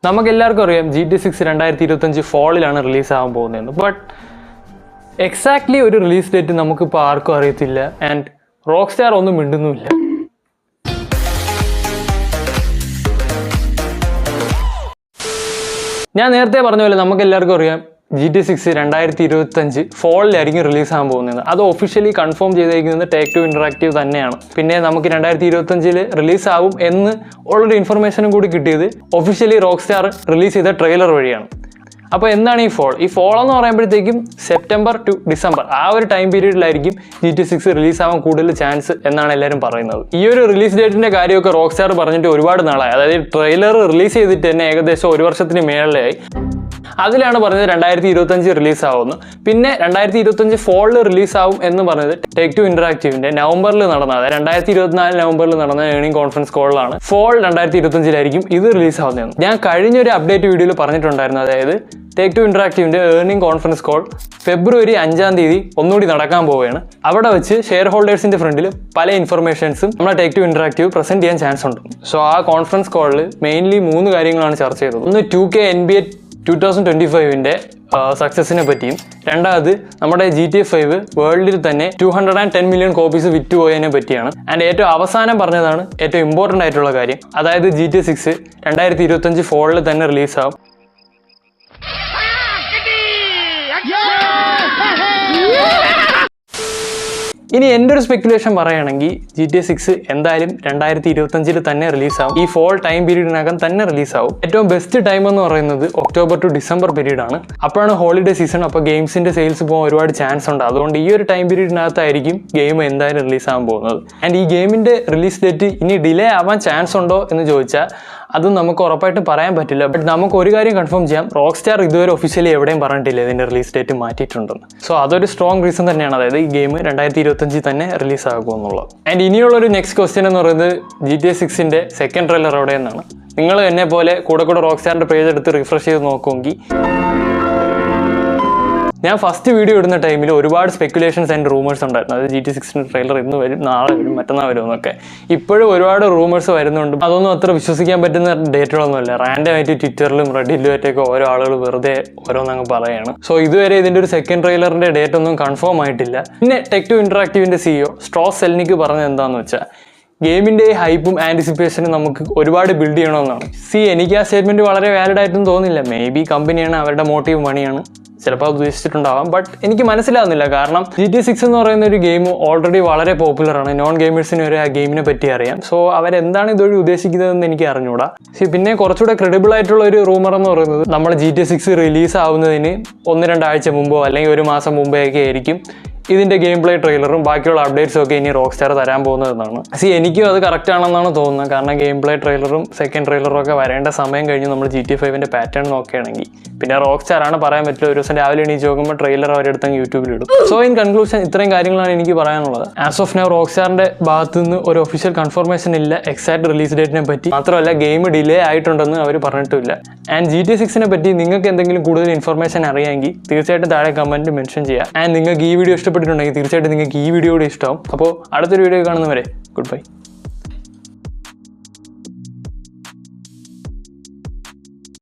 നമുക്കെല്ലാവർക്കും അറിയാം GTA 6 2025 ഫോളിലാണ് റിലീസാകാൻ പോകുന്നതെന്ന്. ബട്ട് എക്സാക്ട്ലി ഒരു റിലീസ് ഡേറ്റ് നമുക്കിപ്പോൾ ആർക്കും അറിയത്തില്ല. ആൻഡ് റോക്ക് സ്റ്റാർ ഒന്നും മിണ്ടുന്നുമില്ല. ഞാൻ നേരത്തെ പറഞ്ഞ പോലെ നമുക്കെല്ലാവർക്കും അറിയാം GTA 6 2025 ഫോളിലായിരിക്കും റിലീസാകാൻ പോകുന്നത്. അത് ഒഫീഷ്യലി കൺഫേം ചെയ്തിരിക്കുന്നത് Take-Two Interactive തന്നെയാണ്. പിന്നെ നമുക്ക് 2025 റിലീസാകും എന്ന് ഉള്ളൊരു ഇൻഫർമേഷനും കൂടി കിട്ടിയത് ഒഫീഷ്യലി റോക്ക് സ്റ്റാർ റിലീസ് ചെയ്ത ട്രെയിലർ വഴിയാണ്. അപ്പോൾ എന്താണ് ഈ ഫോൾ എന്ന് പറയുമ്പോഴത്തേക്കും സെപ്റ്റംബർ ടു ഡിസംബർ ആ ഒരു ടൈം പീരീഡിലായിരിക്കും GTA 6 റിലീസാവാൻ കൂടുതൽ ചാൻസ് എന്നാണ് എല്ലാവരും പറയുന്നത്. ഈ ഒരു റിലീസ് ഡേറ്റിൻ്റെ കാര്യമൊക്കെ റോക്ക് സ്റ്റാർ പറഞ്ഞിട്ട് ഒരുപാട് നാളായി. അതായത് ട്രെയിലർ റിലീസ് ചെയ്തിട്ട് തന്നെ ഏകദേശം 1 വർഷത്തിന് മേളിലായി. അതിലാണ് പറഞ്ഞത് 2025 റിലീസാവുമെന്ന്. പിന്നെ 2025 ഫോളിൽ റിലീസാവും എന്ന് പറഞ്ഞത് Take-Two Interactiveന്റെ നവംബറിൽ നടന്ന, അതായത് 2024 നവംബറിൽ നടന്ന ഏർണിംഗ് കോൺഫറൻസ് കോളിലാണ് ഫോൾ 2025 ഇത് റിലീസാവുന്നതെന്ന്. ഞാൻ കഴിഞ്ഞൊരു അപ്ഡേറ്റ് വീഡിയോയിൽ പറഞ്ഞിട്ടുണ്ടായിരുന്നു. അതായത് Take-Two Interactiveന്റെ ഏർണിംഗ് കോൺഫറൻസ് കോൾ ഫെബ്രുവരി 5 ഒന്നുകൂടി നടക്കാൻ പോവുകയാണ്. അവിടെ വെച്ച് ഷെയർ ഹോൾഡേഴ്സിന്റെ ഫ്രണ്ടിൽ പല ഇൻഫർമേഷൻസും നമ്മുടെ Take-Two Interactive പ്രസന്റ് ചെയ്യാൻ ചാൻസ് ഉണ്ട്. സോ ആ കോൺഫറൻസ് കോളിൽ മെയിൻലി 3 കാര്യങ്ങളാണ് ചർച്ച ചെയ്തത്. ഒന്ന് 2K NBA 2025ന്റെ സക്സസിനെ പറ്റിയും, രണ്ടാമത് നമ്മുടെ GTA 5 വേൾഡിൽ തന്നെ 210 മില്യൺ കോപ്പീസ് വിറ്റ് പോയതിനെ പറ്റിയാണ്. ആൻഡ് ഏറ്റവും അവസാനം പറഞ്ഞതാണ് ഏറ്റവും ഇമ്പോർട്ടൻ്റ് ആയിട്ടുള്ള കാര്യം. അതായത് GTA 6 2025 ഫോളിൽ തന്നെ റിലീസാവും. ഇനി എൻ്റെ ഒരു സ്പെക്കുലേഷൻ പറയുകയാണെങ്കിൽ GTA 6 എന്തായാലും 2025 തന്നെ റിലീസാവും. ഈ ഫോൾ ടൈം പീരീഡിനകം തന്നെ റിലീസാവും. ഏറ്റവും ബെസ്റ്റ് ടൈം എന്ന് പറയുന്നത് ഒക്ടോബർ ടു ഡിസംബർ പീരീഡാണ്. അപ്പോഴാണ് ഹോളിഡേ സീസൺ. അപ്പോൾ ഗെയിംസിൻ്റെ സെയിൽസ് പോകാൻ ഒരുപാട് ചാൻസ് ഉണ്ട്. അതുകൊണ്ട് ഈ ഒരു ടൈം പീരീഡിനകത്തായിരിക്കും ഗെയിം എന്തായാലും റിലീസാകാൻ പോകുന്നത്. ആൻഡ് ഈ ഗെയിമിൻ്റെ റിലീസ് ഡേറ്റ് ഇനി ഡിലേ ആവാൻ ചാൻസ് ഉണ്ടോ എന്ന് ചോദിച്ചാൽ അത് നമുക്ക് ഉറപ്പായിട്ടും പറയാൻ പറ്റില്ല. ബട്ട് നമുക്ക് ഒരു കാര്യം കൺഫേം ചെയ്യാം, റോക്ക് സ്റ്റാർ ഇതുവരെ ഒഫീഷ്യലി എവിടെയും പറഞ്ഞിട്ടില്ല ഇതിൻ്റെ റിലീസ് ഡേറ്റ് മാറ്റിയിട്ടുണ്ടെന്ന്. സോ അതൊരു സ്ട്രോങ് റീസൺ തന്നെയാണ്. അതായത് ഈ ഗെയിം 2025 തന്നെ റിലീസ് ആകുമെന്നുള്ളത്. ആൻഡ് ഇനിയുള്ളൊരു നെക്സ്റ്റ് ക്വസ്റ്റ്യൻ എന്ന് പറയുന്നത് GTA 6ന്റെ സെക്കൻഡ് ട്രെയിലർ എവിടെയെന്നാണ്. നിങ്ങൾ എന്നെ പോലെ കൂടെ റോക്ക് സ്റ്റാറിൻ്റെ പേജ് എടുത്ത് റിഫ്രഷ് ചെയ്ത് നോക്കുമെങ്കിൽ ഞാൻ ഫസ്റ്റ് വീഡിയോ ഇടുന്ന ടൈമിൽ ഒരുപാട് സ്പെക്കുലേഷൻസ് ആൻഡ് റൂമേഴ്സ് ഉണ്ടായിരുന്നു. അതായത് GTA 6ന്റെ ട്രെയിലർ ഇന്ന് വരും, നാളെ വരും, മറ്റന്നാൾ വരും എന്നൊക്കെ. ഇപ്പോഴും ഒരുപാട് റൂമേഴ്സ് വരുന്നുണ്ട്. അതൊന്നും അത്ര വിശ്വസിക്കാൻ പറ്റുന്ന ഡേറ്റുകളൊന്നുമല്ല. റാൻഡമായിട്ട് ട്വിറ്ററിലും റെഡിലുമായിട്ടൊക്കെ ഓരോ ആളുകൾ വെറുതെ ഓരോന്നങ്ങ് പറയുകയാണ്. സോ ഇതുവരെ ഇതിൻ്റെ ഒരു സെക്കൻഡ് ട്രെയിലറിൻ്റെ ഡേറ്റ് ഒന്നും കൺഫേം ആയിട്ടില്ല. പിന്നെ Take-Two Interactiveന്റെ CEO സ്ട്രോസ് സെൽനിക്ക് പറഞ്ഞത് എന്താണെന്ന് വെച്ചാൽ ഗെയിമിൻ്റെ ഹൈപ്പും ആൻറ്റിസിപ്പേഷനും നമുക്ക് ഒരുപാട് ബിൽഡ് ചെയ്യണമെന്നാണ്. എനിക്ക് ആ സ്റ്റേറ്റ്മെൻറ്റ് വളരെ വാലിഡ് ആയിട്ടൊന്നും തോന്നില്ല. മേ ബി കമ്പനിയാണ്, അവരുടെ മോട്ടീവ് മണിയാണ്, ചിലപ്പോൾ അത് ഉദ്ദേശിച്ചിട്ടുണ്ടാവാം. ബട്ട് എനിക്ക് മനസ്സിലാവുന്നില്ല. കാരണം GTA 6 എന്ന് പറയുന്ന ഒരു ഗെയിം ഓൾറെഡി വളരെ പോപ്പുലറാണ്. നോൺ ഗെയിമേഴ്സിന് വരെ ആ ഗെയിമിനെ പറ്റി അറിയാം. സോ അവരെന്താണ് ഇതുവഴി ഉദ്ദേശിക്കുന്നതെന്ന് എനിക്ക് അറിഞ്ഞുകൂടാ. പിന്നെ കുറച്ചുകൂടെ ക്രെഡിബിൾ ആയിട്ടുള്ള ഒരു റൂമർ എന്ന് പറയുന്നത് നമ്മൾ GTA 6 റിലീസ് ആവുന്നതിന് 1-2 ആഴ്ച മുമ്പോ അല്ലെങ്കിൽ 1 മാസം മുമ്പേ ഒക്കെ ആയിരിക്കും ഇതിൻ്റെ ഗെയിം പ്ലേ ട്രെയിലറും ബാക്കിയുള്ള അപ്ഡേറ്റ്സും ഒക്കെ ഇനി റോക്ക് സ്റ്റാർ തരാൻ പോകുന്നതെന്നാണ്. എനിക്കും അത് കറക്റ്റ് ആണെന്നാണ് തോന്നുന്നത്. കാരണം ഗെയിം പ്ലേ ട്രെയിലറും സെക്കൻഡ് ട്രെയിലറും ഒക്കെ വരേണ്ട സമയം കഴിഞ്ഞ് നമ്മൾ GTA 5ന്റെ പാറ്റേൺ നോക്കുകയാണെങ്കിൽ പിന്നെ റോക്ക് സ്റ്റാർ ആണ് പറയാൻ പറ്റില്ല. ഒരു ദിവസം രാവിലെ എണീച്ച് നോക്കുമ്പോൾ ട്രെയിലർ അവരെടുത്ത് യൂട്യൂബിലിടും. സോ ഇൻ കൺക്ലൂഷൻ ഇത്രയും കാര്യങ്ങളാണ് എനിക്ക് പറയാനുള്ളത്. ആസ് ഓഫ് നൗ റോക്ക് സ്റ്റാറിന്റെ ഭാഗത്തു നിന്ന് ഒരു ഒഫീഷ്യൽ കൺഫർമേഷൻ ഇല്ല എക്സാക്ട് റിലീസ് ഡേറ്റിനെ പറ്റി. മാത്രമല്ല ഗെയിം ഡിലേ ആയിട്ടുണ്ടെന്ന് അവർ പറഞ്ഞിട്ടില്ല. ആൻഡ് GTA 6നെ പറ്റി നിങ്ങൾക്ക് എന്തെങ്കിലും കൂടുതൽ ഇൻഫർമേഷൻ അറിയാമെങ്കിൽ തീർച്ചയായിട്ടും താഴെ കമൻറ്റ് മെൻഷൻ ചെയ്യുക. ആൻഡ് നിങ്ങൾക്ക് ഈ വീഡിയോ ഇഷ്ടപ്പെട്ടിട്ടുണ്ടെങ്കിൽ തീർച്ചയായിട്ടും നിങ്ങൾക്ക് ഈ വീഡിയോ കൂടി ഇഷ്ടമാവും. അപ്പോൾ അടുത്തൊരു വീഡിയോ കാണുന്നവരെ ഗുഡ് ബൈ.